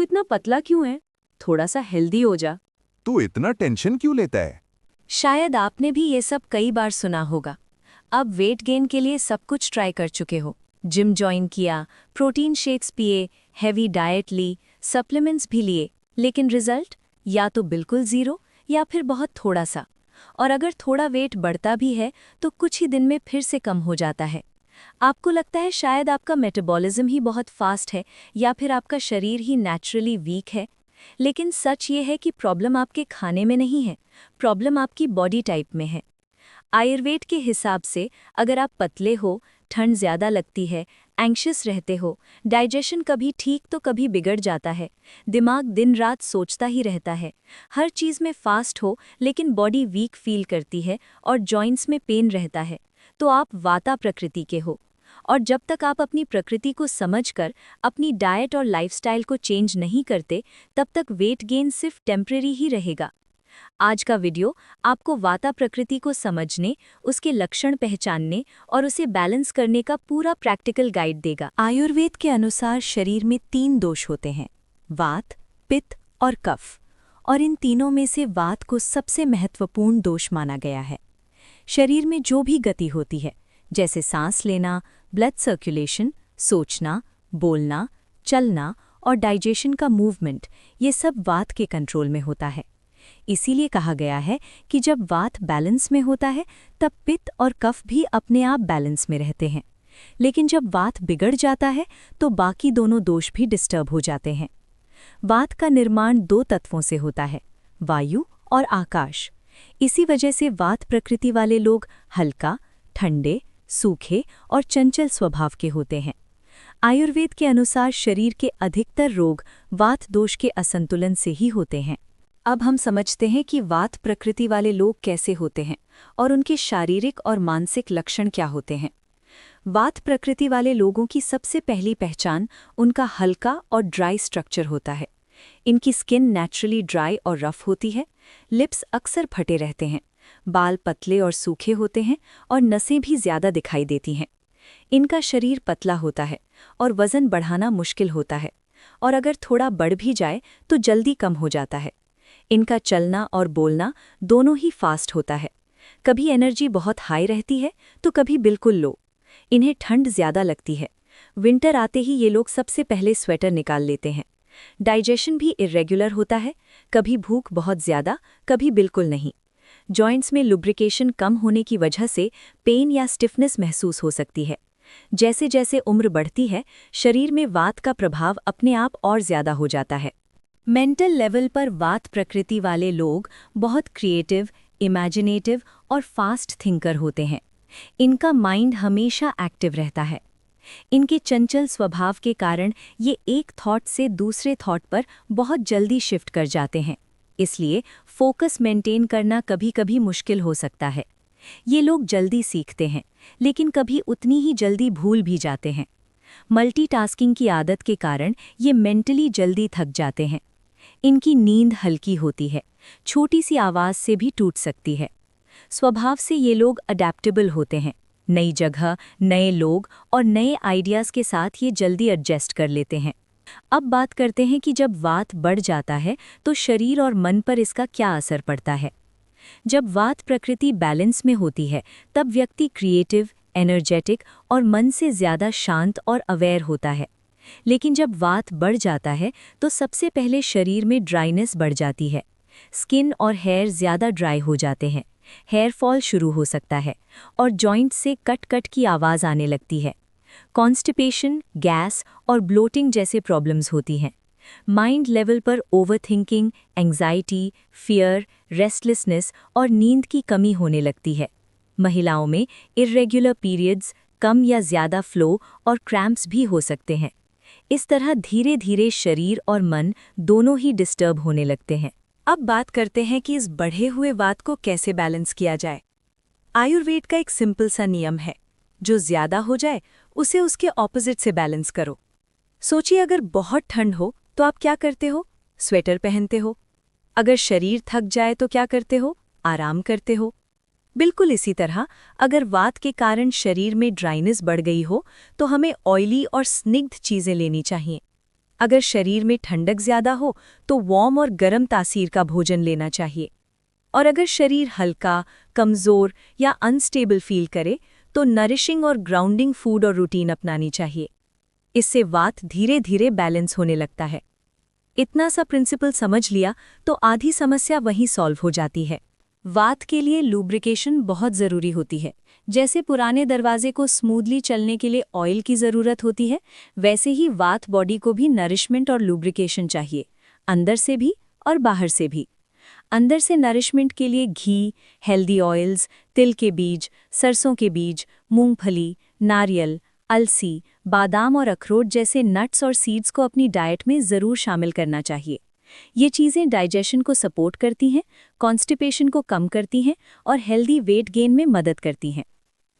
तू इतना पतला क्यों है? थोड़ा सा हेल्दी हो जा। तू इतना टेंशन क्यों लेता है? शायद आपने भी ये सब कई बार सुना होगा। अब वेट गेन के लिए सब कुछ ट्राई कर चुके हो। जिम जॉइन किया, प्रोटीन शेक्स पिए, हेवी डाइट ली, सप्लीमेंट्स भी लिए, लेकिन रिजल्ट या तो बिल्कुल ज़ीरो या फिर बहुत थोड़ा सा। और अगर थोड़ा वेट बढ़ता भी है तो कुछ ही दिन में फिर से कम हो जाता है। आपको लगता है शायद आपका मेटाबॉलिज्म ही बहुत फास्ट है या फिर आपका शरीर ही नेचुरली वीक है। लेकिन सच ये है कि प्रॉब्लम आपके खाने में नहीं है, प्रॉब्लम आपकी बॉडी टाइप में है। आयुर्वेद के हिसाब से अगर आप पतले हो, ठंड ज़्यादा लगती है, एंग्शियस रहते हो, डाइजेशन कभी ठीक तो कभी बिगड़ जाता है, दिमाग दिन रात सोचता ही रहता है, हर चीज़ में फास्ट हो लेकिन बॉडी वीक फील करती है और जॉइंट्स में पेन रहता है, तो आप वाता प्रकृति के हो। और जब तक आप अपनी प्रकृति को समझकर अपनी डाइट और लाइफस्टाइल को चेंज नहीं करते, तब तक वेट गेन सिर्फ टेम्परेरी ही रहेगा। आज का वीडियो आपको वाता प्रकृति को समझने, उसके लक्षण पहचानने और उसे बैलेंस करने का पूरा प्रैक्टिकल गाइड देगा। आयुर्वेद के अनुसार शरीर में 3 दोष होते हैं, वात, पित्त और कफ, और इन तीनों में से वात को सबसे महत्वपूर्ण दोष माना गया है। शरीर में जो भी गति होती है, जैसे सांस लेना, ब्लड सर्कुलेशन, सोचना, बोलना, चलना और डाइजेशन का मूवमेंट, ये सब वात के कंट्रोल में होता है। इसीलिए कहा गया है कि जब वात बैलेंस में होता है तब पित्त और कफ भी अपने आप बैलेंस में रहते हैं। लेकिन जब वात बिगड़ जाता है तो बाकी दोनों दोष भी डिस्टर्ब हो जाते हैं। वात का निर्माण 2 तत्वों से होता है, वायु और आकाश। इसी वजह से वात प्रकृति वाले लोग हल्का, ठंडे, सूखे और चंचल स्वभाव के होते हैं। आयुर्वेद के अनुसार शरीर के अधिकतर रोग वात दोष के असंतुलन से ही होते हैं। अब हम समझते हैं कि वात प्रकृति वाले लोग कैसे होते हैं और उनके शारीरिक और मानसिक लक्षण क्या होते हैं। वात प्रकृति वाले लोगों की सबसे पहली पहचान उनका हल्का और ड्राई स्ट्रक्चर होता है। इनकी स्किन नेचुरली ड्राई और रफ होती है, लिप्स अक्सर फटे रहते हैं, बाल पतले और सूखे होते हैं और नसें भी ज़्यादा दिखाई देती हैं। इनका शरीर पतला होता है और वज़न बढ़ाना मुश्किल होता है, और अगर थोड़ा बढ़ भी जाए तो जल्दी कम हो जाता है। इनका चलना और बोलना दोनों ही फास्ट होता है। कभी एनर्जी बहुत हाई रहती है तो कभी बिल्कुल लो। इन्हें ठंड ज़्यादा लगती है। विंटर आते ही ये लोग सबसे पहले स्वेटर निकाल लेते हैं। डाइजेशन भी इर्रेगुलर होता है, कभी भूख बहुत ज़्यादा, कभी बिल्कुल नहीं। जॉइंट्स में लुब्रिकेशन कम होने की वजह से पेन या स्टिफनेस महसूस हो सकती है। जैसे जैसे उम्र बढ़ती है, शरीर में वात का प्रभाव अपने आप और ज़्यादा हो जाता है। मेंटल लेवल पर वात प्रकृति वाले लोग बहुत क्रिएटिव, इमेजिनेटिव और फास्ट थिंकर होते हैं। इनका माइंड हमेशा एक्टिव रहता है। इनके चंचल स्वभाव के कारण ये एक थॉट से दूसरे थॉट पर बहुत जल्दी शिफ्ट कर जाते हैं। इसलिए फोकस मेंटेन करना कभी-कभी मुश्किल हो सकता है। ये लोग जल्दी सीखते हैं, लेकिन कभी उतनी ही जल्दी भूल भी जाते हैं। मल्टीटास्किंग की आदत के कारण ये मेंटली जल्दी थक जाते हैं। इनकी नींद हल्की होती है, छोटी सी आवाज़ से भी टूट सकती है। स्वभाव से ये लोग अडैप्टेबल होते हैं। नई जगह, नए लोग और नए आइडियाज़ के साथ ये जल्दी एडजस्ट कर लेते हैं। अब बात करते हैं कि जब वात बढ़ जाता है तो शरीर और मन पर इसका क्या असर पड़ता है। जब वात प्रकृति बैलेंस में होती है तब व्यक्ति क्रिएटिव, एनर्जेटिक और मन से ज़्यादा शांत और अवेयर होता है। लेकिन जब वात बढ़ जाता है तो सबसे पहले शरीर में ड्राइनेस बढ़ जाती है। स्किन और हेयर ज़्यादा ड्राई हो जाते हैं, हेयर फॉल शुरू हो सकता है और जॉइंट से कट कट की आवाज़ आने लगती है। कॉन्स्टिपेशन, गैस और ब्लोटिंग जैसे प्रॉब्लम्स होती हैं। माइंड लेवल पर ओवरथिंकिंग, एंग्जाइटी, फियर, रेस्टलेसनेस और नींद की कमी होने लगती है। महिलाओं में इर्रेगुलर पीरियड्स, कम या ज़्यादा फ्लो और क्रैम्प्स भी हो सकते हैं। इस तरह धीरे धीरे शरीर और मन दोनों ही डिस्टर्ब होने लगते हैं। अब बात करते हैं कि इस बढ़े हुए वात को कैसे बैलेंस किया जाए। आयुर्वेद का एक सिंपल सा नियम है, जो ज़्यादा हो जाए उसे उसके ऑपोजिट से बैलेंस करो। सोचिए, अगर बहुत ठंड हो तो आप क्या करते हो? स्वेटर पहनते हो। अगर शरीर थक जाए तो क्या करते हो? आराम करते हो। बिल्कुल इसी तरह अगर वात के कारण शरीर में ड्राइनेस बढ़ गई हो तो हमें ऑयली और स्निग्ध चीज़ें लेनी चाहिए। अगर शरीर में ठंडक ज्यादा हो तो वार्म और गर्म तासीर का भोजन लेना चाहिए। और अगर शरीर हल्का, कमज़ोर या अनस्टेबल फील करे तो नरिशिंग और ग्राउंडिंग फूड और रूटीन अपनानी चाहिए। इससे वात धीरे धीरे बैलेंस होने लगता है। इतना सा प्रिंसिपल समझ लिया तो आधी समस्या वहीं सॉल्व हो जाती है। वात के लिए लुब्रिकेशन बहुत ज़रूरी होती है। जैसे पुराने दरवाजे को स्मूथली चलने के लिए ऑयल की ज़रूरत होती है, वैसे ही वात बॉडी को भी नरिशमेंट और लुब्रिकेशन चाहिए, अंदर से भी और बाहर से भी। अंदर से नरिशमेंट के लिए घी, हेल्दी ऑयल्स, तिल के बीज, सरसों के बीज, मूंगफली, नारियल, अलसी, बादाम और अखरोट जैसे नट्स और सीड्स को अपनी डाइट में ज़रूर शामिल करना चाहिए। ये चीज़ें डाइजेशन को सपोर्ट करती हैं, कॉन्स्टिपेशन को कम करती हैं और हेल्दी वेट गेन में मदद करती हैं।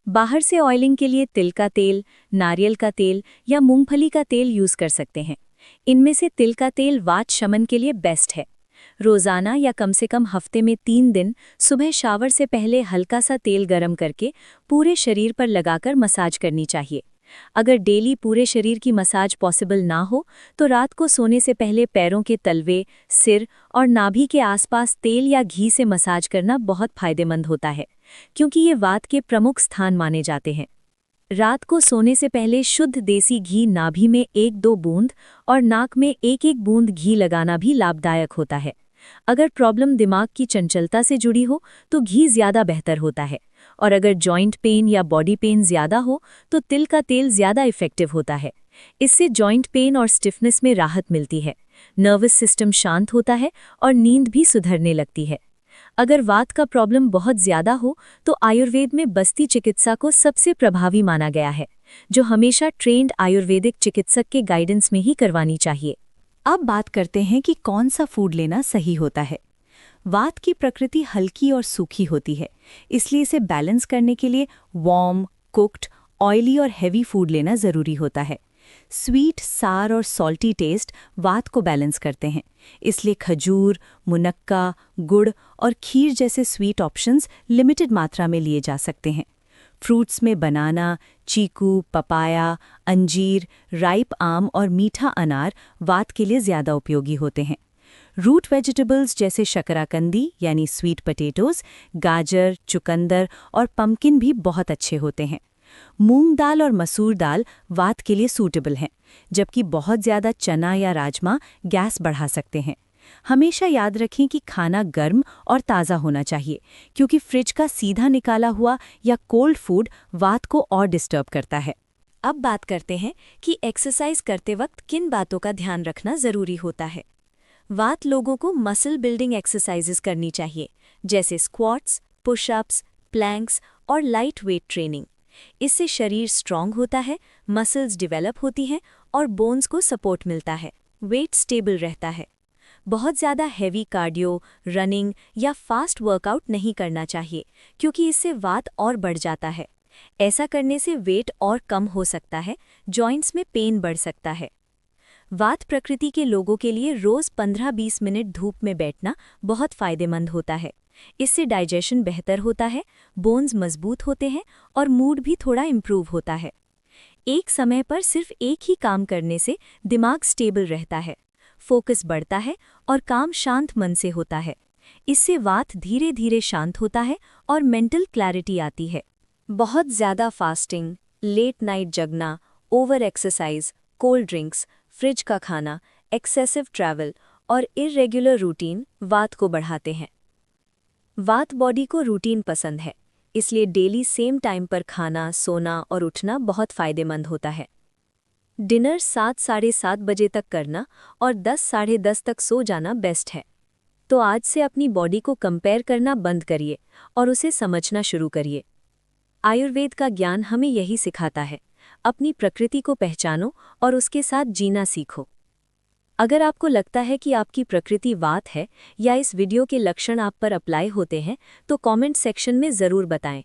बाहर से ऑयलिंग के लिए तिल का तेल, नारियल का तेल या मूंगफली का तेल यूज़ कर सकते हैं। इनमें से तिल का तेल वात शमन के लिए बेस्ट है। रोज़ाना या कम से कम हफ्ते में 3 दिन सुबह शावर से पहले हल्का सा तेल गरम करके पूरे शरीर पर लगाकर मसाज करनी चाहिए। अगर डेली पूरे शरीर की मसाज पॉसिबल ना हो तो रात को सोने से पहले पैरों के तलवे, सिर और नाभि के आसपास तेल या घी से मसाज करना बहुत फायदेमंद होता है, क्योंकि ये वात के प्रमुख स्थान माने जाते हैं। रात को सोने से पहले शुद्ध देसी घी नाभि में 1-2 बूंद और नाक में 1-1 बूंद घी लगाना भी लाभदायक होता है। अगर प्रॉब्लम दिमाग की चंचलता से जुड़ी हो तो घी ज़्यादा बेहतर होता है, और अगर जॉइंट पेन या बॉडी पेन ज़्यादा हो तो तिल का तेल ज़्यादा इफ़ेक्टिव होता है। इससे जॉइंट पेन और स्टिफनेस में राहत मिलती है, नर्वस सिस्टम शांत होता है और नींद भी सुधरने लगती है। अगर वात का प्रॉब्लम बहुत ज़्यादा हो तो आयुर्वेद में बस्ती चिकित्सा को सबसे प्रभावी माना गया है, जो हमेशा ट्रेंड आयुर्वेदिक चिकित्सक के गाइडेंस में ही करवानी चाहिए। अब बात करते हैं कि कौन सा फूड लेना सही होता है। वात की प्रकृति हल्की और सूखी होती है, इसलिए इसे बैलेंस करने के लिए वार्म, कुक्ड, ऑयली और हेवी फूड लेना ज़रूरी होता है। स्वीट, सार और सॉल्टी टेस्ट वात को बैलेंस करते हैं, इसलिए खजूर, मुनक्का, गुड़ और खीर जैसे स्वीट ऑप्शंस लिमिटेड मात्रा में लिए जा सकते हैं। फ्रूट्स में बनाना, चीकू, पपाया, अंजीर, राइप आम और मीठा अनार वात के लिए ज़्यादा उपयोगी होते हैं। रूट वेजिटेबल्स जैसे शकराकंदी यानी स्वीट पटेटोज़, गाजर, चुकंदर और पम्पकिन भी बहुत अच्छे होते हैं। मूंग दाल और मसूर दाल वात के लिए सूटेबल हैं, जबकि बहुत ज़्यादा चना या राजमा गैस बढ़ा सकते हैं। हमेशा याद रखें कि खाना गर्म और ताज़ा होना चाहिए, क्योंकि फ्रिज का सीधा निकाला हुआ या कोल्ड फूड वात को और डिस्टर्ब करता है। अब बात करते हैं कि एक्सरसाइज करते वक्त किन बातों का ध्यान रखना ज़रूरी होता है। वात लोगों को मसल बिल्डिंग एक्सरसाइजेस करनी चाहिए, जैसे स्क्वाट्स, पुशअप्स, प्लैंक्स और लाइट वेट ट्रेनिंग। इससे शरीर स्ट्रॉन्ग होता है, मसल्स डेवलप होती हैं और बोन्स को सपोर्ट मिलता है, वेट स्टेबल रहता है। बहुत ज़्यादा हैवी कार्डियो, रनिंग या फास्ट वर्कआउट नहीं करना चाहिए, क्योंकि इससे वात और बढ़ जाता है। ऐसा करने से वेट और कम हो सकता है, जॉइंट्स में पेन बढ़ सकता है। वात प्रकृति के लोगों के लिए रोज़ 15-20 मिनट धूप में बैठना बहुत फायदेमंद होता है। इससे डाइजेशन बेहतर होता है, बोन्स मजबूत होते हैं और मूड भी थोड़ा इम्प्रूव होता है। एक समय पर सिर्फ एक ही काम करने से दिमाग स्टेबल रहता है, फोकस बढ़ता है और काम शांत मन से होता है। इससे वात धीरे धीरे शांत होता है और मेंटल क्लैरिटी आती है। बहुत ज़्यादा फास्टिंग, लेट नाइट जगना, over exercise, cold drinks, fridge का खाना, एक्सेसिव ट्रैवल और इर्रेगुलर रूटीन वात को बढ़ाते हैं। वात बॉडी को रूटीन पसंद है, इसलिए डेली सेम टाइम पर खाना, सोना और उठना बहुत फायदेमंद होता है। डिनर 7-साढ़े 7 बजे तक करना और 10-साढ़े 10 तक सो जाना बेस्ट है। तो आज से अपनी बॉडी को कंपेयर करना बंद करिए और उसे समझना शुरू करिए। आयुर्वेद का ज्ञान हमें यही सिखाता है, अपनी प्रकृति को पहचानो और उसके साथ जीना सीखो। अगर आपको लगता है कि आपकी प्रकृति वात है या इस वीडियो के लक्षण आप पर अप्लाई होते हैं, तो कमेंट सेक्शन में ज़रूर बताएं।